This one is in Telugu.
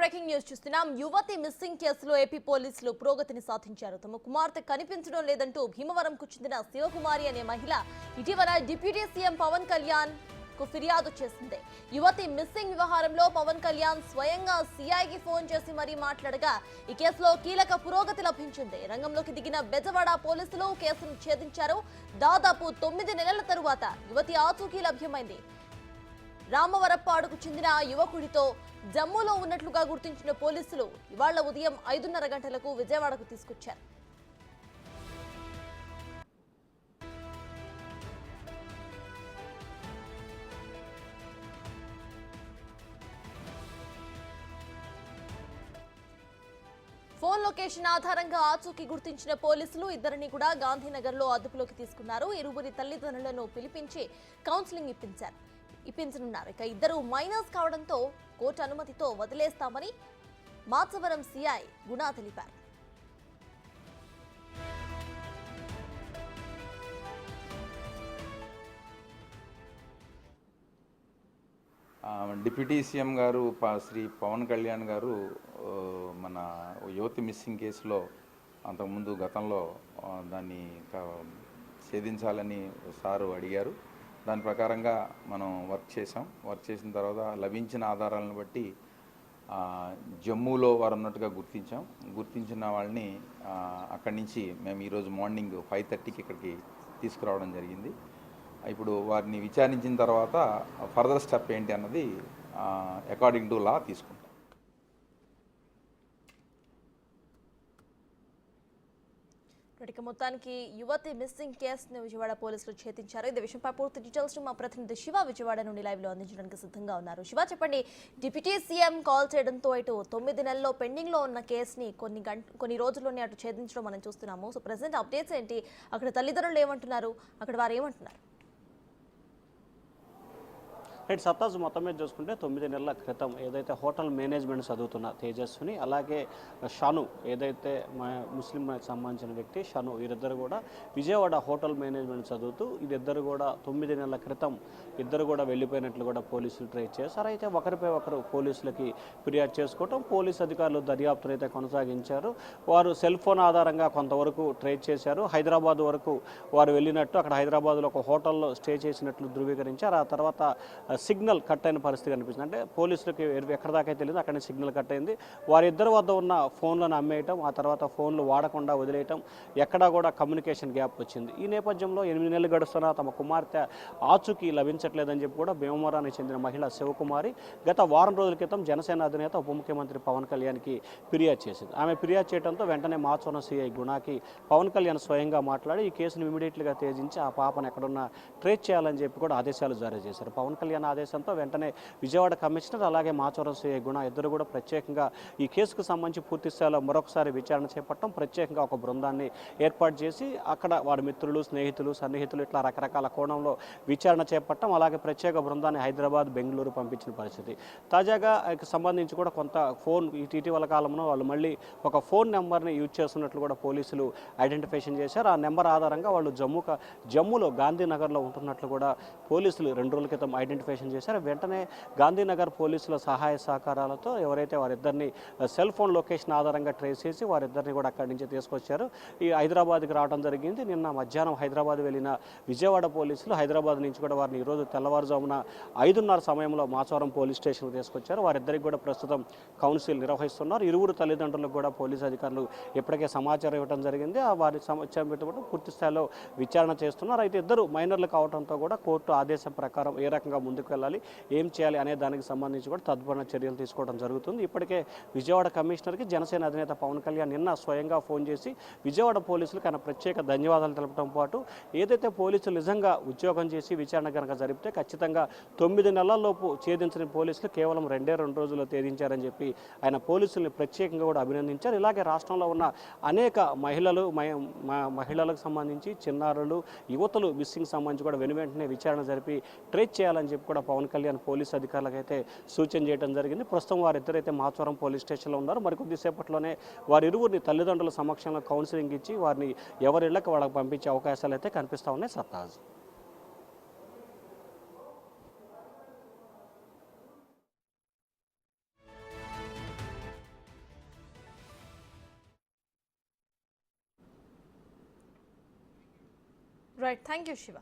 బ్రేకింగ్ న్యూస్ చూస్తున్నాం. యువతి మిస్సింగ్ కేసులో ఏపీ పోలీసులు పురోగతిని సాధించారు. తమ కుమార్తె కనిపించడం లేదంటూ భీమవరంకు చెందిన శివకుమారి అనే మహిళ ఇటీవల డిప్యూటీ సీఎం పవన్ కళ్యాణ్ కు ఫిర్యాదు చేసింది. యువతి మిస్సింగ్ వ్యవహారంలో పవన్ కళ్యాణ్ స్వయంగా సీఐకి ఫోన్ చేసి మరీ మాట్లాడగా ఈ కేసులో కీలక పురోగతి లభించింది. రంగంలోకి దిగిన బెజవాడ పోలీసులు కేసును ఛేదించారు. దాదాపు 9 నెలల తరువాత యువతి ఆచూకీ లభ్యమైంది. రామవరప్పాడుకు చెందిన యువకుడితో జమ్మూలో ఉన్నట్లుగా గుర్తించిన పోలీసులు ఇవాళ ఉదయం 5:30 గంటలకు విజయవాడకు తీసుకొచ్చారు. ఫోన్ లొకేషన్ ఆధారంగా ఆచూకీ గుర్తించిన పోలీసులు ఇద్దరిని కూడా గాంధీనగర్లో అదుపులోకి తీసుకున్నారు. ఇరువురి తల్లిదండ్రులను పిలిపించి కౌన్సిలింగ్ ఇప్పించనున్నారు. ఇక ఇద్దరు మైనర్స్ కావడంతో కోర్టు అనుమతితో వదిలేస్తామని మాచవరం సిఐ గుణ తెలిపారు. డిప్యూటీ సీఎం గారు శ్రీ పవన్ కళ్యాణ్ గారు మన యువతి మిస్సింగ్ కేసులో అంతకుముందు గతంలో దాన్ని ఛేదించాలని సారు అడిగారు. దాని ప్రకారంగా మనం వర్క్ చేసిన తర్వాత లభించిన ఆధారాలను బట్టి జమ్మూలో వారు ఉన్నట్టుగా గుర్తించిన వాళ్ళని అక్కడి నుంచి మేము ఈరోజు మార్నింగ్ 5:30కి ఇక్కడికి తీసుకురావడం జరిగింది. ఇప్పుడు వారిని విచారించిన తర్వాత ఫర్దర్ స్టెప్ ఏంటి అన్నది అకార్డింగ్ టు లా తీసుకుంటాం. మొత్తానికి యువతి మిస్సింగ్ కేసును విజయవాడ పోలీసులు ఛేదించారు. ఇదే విషయంపై పూర్తి డీటెయిల్స్ మా ప్రతినిధి శివ విజయవాడ నుండి లైవ్ లో అందించడానికి సిద్ధంగా ఉన్నారు. శివ, చెప్పండి. డిప్యూటీ సీఎం కాల్ చేయడంతో ఇటు 9 నెలల్లో పెండింగ్ లో ఉన్న కేసుని కొన్ని రోజుల్లోనే అటు ఛేదించడం మనం చూస్తున్నాము. సో ప్రెసెంట్ అప్డేట్స్ ఏంటి? అక్కడ తల్లిదండ్రులు ఏమంటున్నారు? అక్కడ వారు ఏమంటున్నారు? రైట్ సత్తాజ్, మొత్తం మీద చూసుకుంటే 9 నెలల క్రితం ఏదైతే హోటల్ మేనేజ్మెంట్ చదువుతున్న తేజస్విని, అలాగే షను ఏదైతే ముస్లింకి సంబంధించిన వ్యక్తి షను, వీరిద్దరు కూడా విజయవాడ హోటల్ మేనేజ్మెంట్ చదువుతూ వీరిద్దరు కూడా 9 నెలల క్రితం ఇద్దరు కూడా వెళ్ళిపోయినట్లు కూడా పోలీసులు ట్రేస్ చేశారు. అయితే ఒకరిపై ఒకరు పోలీసులకి ఫిర్యాదు చేసుకోవటం, పోలీసు అధికారులు దర్యాప్తును అయితే కొనసాగించారు. వారు సెల్ ఫోన్ ఆధారంగా కొంతవరకు ట్రేస్ చేశారు. హైదరాబాద్ వరకు వారు వెళ్ళినట్టు, అక్కడ హైదరాబాద్లో ఒక హోటల్లో స్టే చేసినట్లు ధృవీకరించారు. ఆ తర్వాత సిగ్నల్ కట్ అయిన పరిస్థితి కనిపిస్తుంది. అంటే పోలీసులకి ఎక్కడ దాకా తెలియదు, అక్కడనే సిగ్నల్ కట్ అయింది. వారిద్దరి వద్ద ఉన్న ఫోన్లను అమ్మేయటం, ఆ తర్వాత ఫోన్లు వాడకుండా వదిలేయటం, ఎక్కడా కూడా కమ్యూనికేషన్ గ్యాప్ వచ్చింది. ఈ నేపథ్యంలో 8 నెలలు గడుస్తున్నా తమ కుమార్తె ఆచూకీ లభించట్లేదని చెప్పి కూడా భీమవరానికి చెందిన మహిళ శివకుమారి గత వారం రోజుల క్రితం జనసేన అధినేత ఉప ముఖ్యమంత్రి పవన్ కళ్యాణ్కి ఫిర్యాదు చేసింది. ఆమె ఫిర్యాదు చేయడంతో వెంటనే మాచవరం సిఐ గుణాకి పవన్ కళ్యాణ్ స్వయంగా మాట్లాడి ఈ కేసును ఇమీడియట్గా తేజించి ఆ పాపను ఎక్కడున్నా ట్రేస్ చేయాలని చెప్పి కూడా ఆదేశాలు జారీ చేశారు. పవన్ కళ్యాణ్ ఆదేశంతో వెంటనే విజయవాడ కమిషనర్ అలాగే మాచవరం సిఐ గుణ ఇద్దరు కూడా ప్రత్యేకంగా ఈ కేసుకు సంబంధించి పూర్తి స్థాయిలో మరొకసారి విచారణ చేపట్టడం, ప్రత్యేకంగా ఒక బృందాన్ని ఏర్పాటు చేసి అక్కడ వారి మిత్రులు, స్నేహితులు, సన్నిహితులు ఇట్లా రకరకాల కోణంలో విచారణ చేపట్టడం, అలాగే ప్రత్యేక బృందాన్ని హైదరాబాద్, బెంగళూరు పంపించిన పరిస్థితి. తాజాగా సంబంధించి కూడా కొంత ఫోన్ ఇటీవల కాలంలో వాళ్ళు మళ్ళీ ఒక ఫోన్ నెంబర్ని యూజ్ చేస్తున్నట్లు కూడా పోలీసులు ఐడెంటిఫికేషన్ చేశారు. ఆ నెంబర్ ఆధారంగా వాళ్ళు జమ్మూలో గాంధీనగర్లో ఉంటున్నట్లు కూడా పోలీసులు 2 రోజుల క్రితం ఐడెంటిఫికేషన్ చేశారు. వెంటనే గాంధీనగర్ పోలీసుల సహాయ సహకారాలతో ఎవరైతే వారిద్దరిని సెల్ ఫోన్ లొకేషన్ ఆధారంగా ట్రేస్ చేసి వారిద్దరిని కూడా అక్కడి నుంచి తీసుకొచ్చారు. ఈ హైదరాబాద్కి రావడం జరిగింది. నిన్న మధ్యాహ్నం హైదరాబాద్ వెళ్ళిన విజయవాడ పోలీసులు హైదరాబాద్ నుంచి కూడా వారిని ఈరోజు తెల్లవారుజామున 5:30 సమయంలో మాచవరం పోలీస్ స్టేషన్కి తీసుకొచ్చారు. వారిద్దరికి కూడా ప్రస్తుతం కౌన్సిల్ నిర్వహిస్తున్నారు. ఇరువురు తల్లిదండ్రులకు కూడా పోలీసు అధికారులు ఇప్పటికే సమాచారం ఇవ్వడం జరిగింది. వారి సమాచారం పెట్టుబడి పూర్తి స్థాయిలో విచారణ చేస్తున్నారు. అయితే ఇద్దరు మైనర్లు కావడంతో కూడా కోర్టు ఆదేశం ప్రకారం ఏ రకంగా ముందుకు వెళ్ళాలి, ఏం చేయాలి అనే దానికి సంబంధించి కూడా తదుపరి చర్యలు తీసుకోవడం జరుగుతుంది. ఇప్పటికే విజయవాడ కమిషనర్కి జనసేన అధినేత పవన్ కళ్యాణ్ నిన్న స్వయంగా ఫోన్ చేసి విజయవాడ పోలీసులకు ఆయన ప్రత్యేక ధన్యవాదాలు తెలపడం పాటు ఏదైతే పోలీసులు నిజంగా ఉద్యోగం చేసి విచారణ కనుక జరిపితే ఖచ్చితంగా 9 నెలల్లోపు ఛేదించిన పోలీసులు కేవలం 2 రోజుల్లో ఛేదించారని చెప్పి ఆయన పోలీసుల్ని ప్రత్యేకంగా కూడా అభినందించారు. ఇలాగే రాష్ట్రంలో ఉన్న అనేక మహిళలకు సంబంధించి చిన్నారులు, యువతులు మిస్సింగ్ సంబంధించి కూడా వెంటనే విచారణ జరిపి ట్రేస్ చేయాలని చెప్పి కూడా పవన్ కళ్యాణ్ పోలీసు అధికారులకు అయితే సూచన చేయడం జరిగింది. ప్రస్తుతం వారిద్దరైతే మాచవరం పోలీస్ స్టేషన్లో ఉన్నారు. మరికొద్దిసేపట్లోనే వారిరువురిని తల్లిదండ్రుల సమక్షంలో కౌన్సిలింగ్ ఇచ్చి వారిని ఎవరిళ్లకు వాళ్ళకి పంపించే అవకాశాలు అయితే కనిపిస్తూ ఉన్నాయి. సత్తాజ్. Right, thank you Shiva.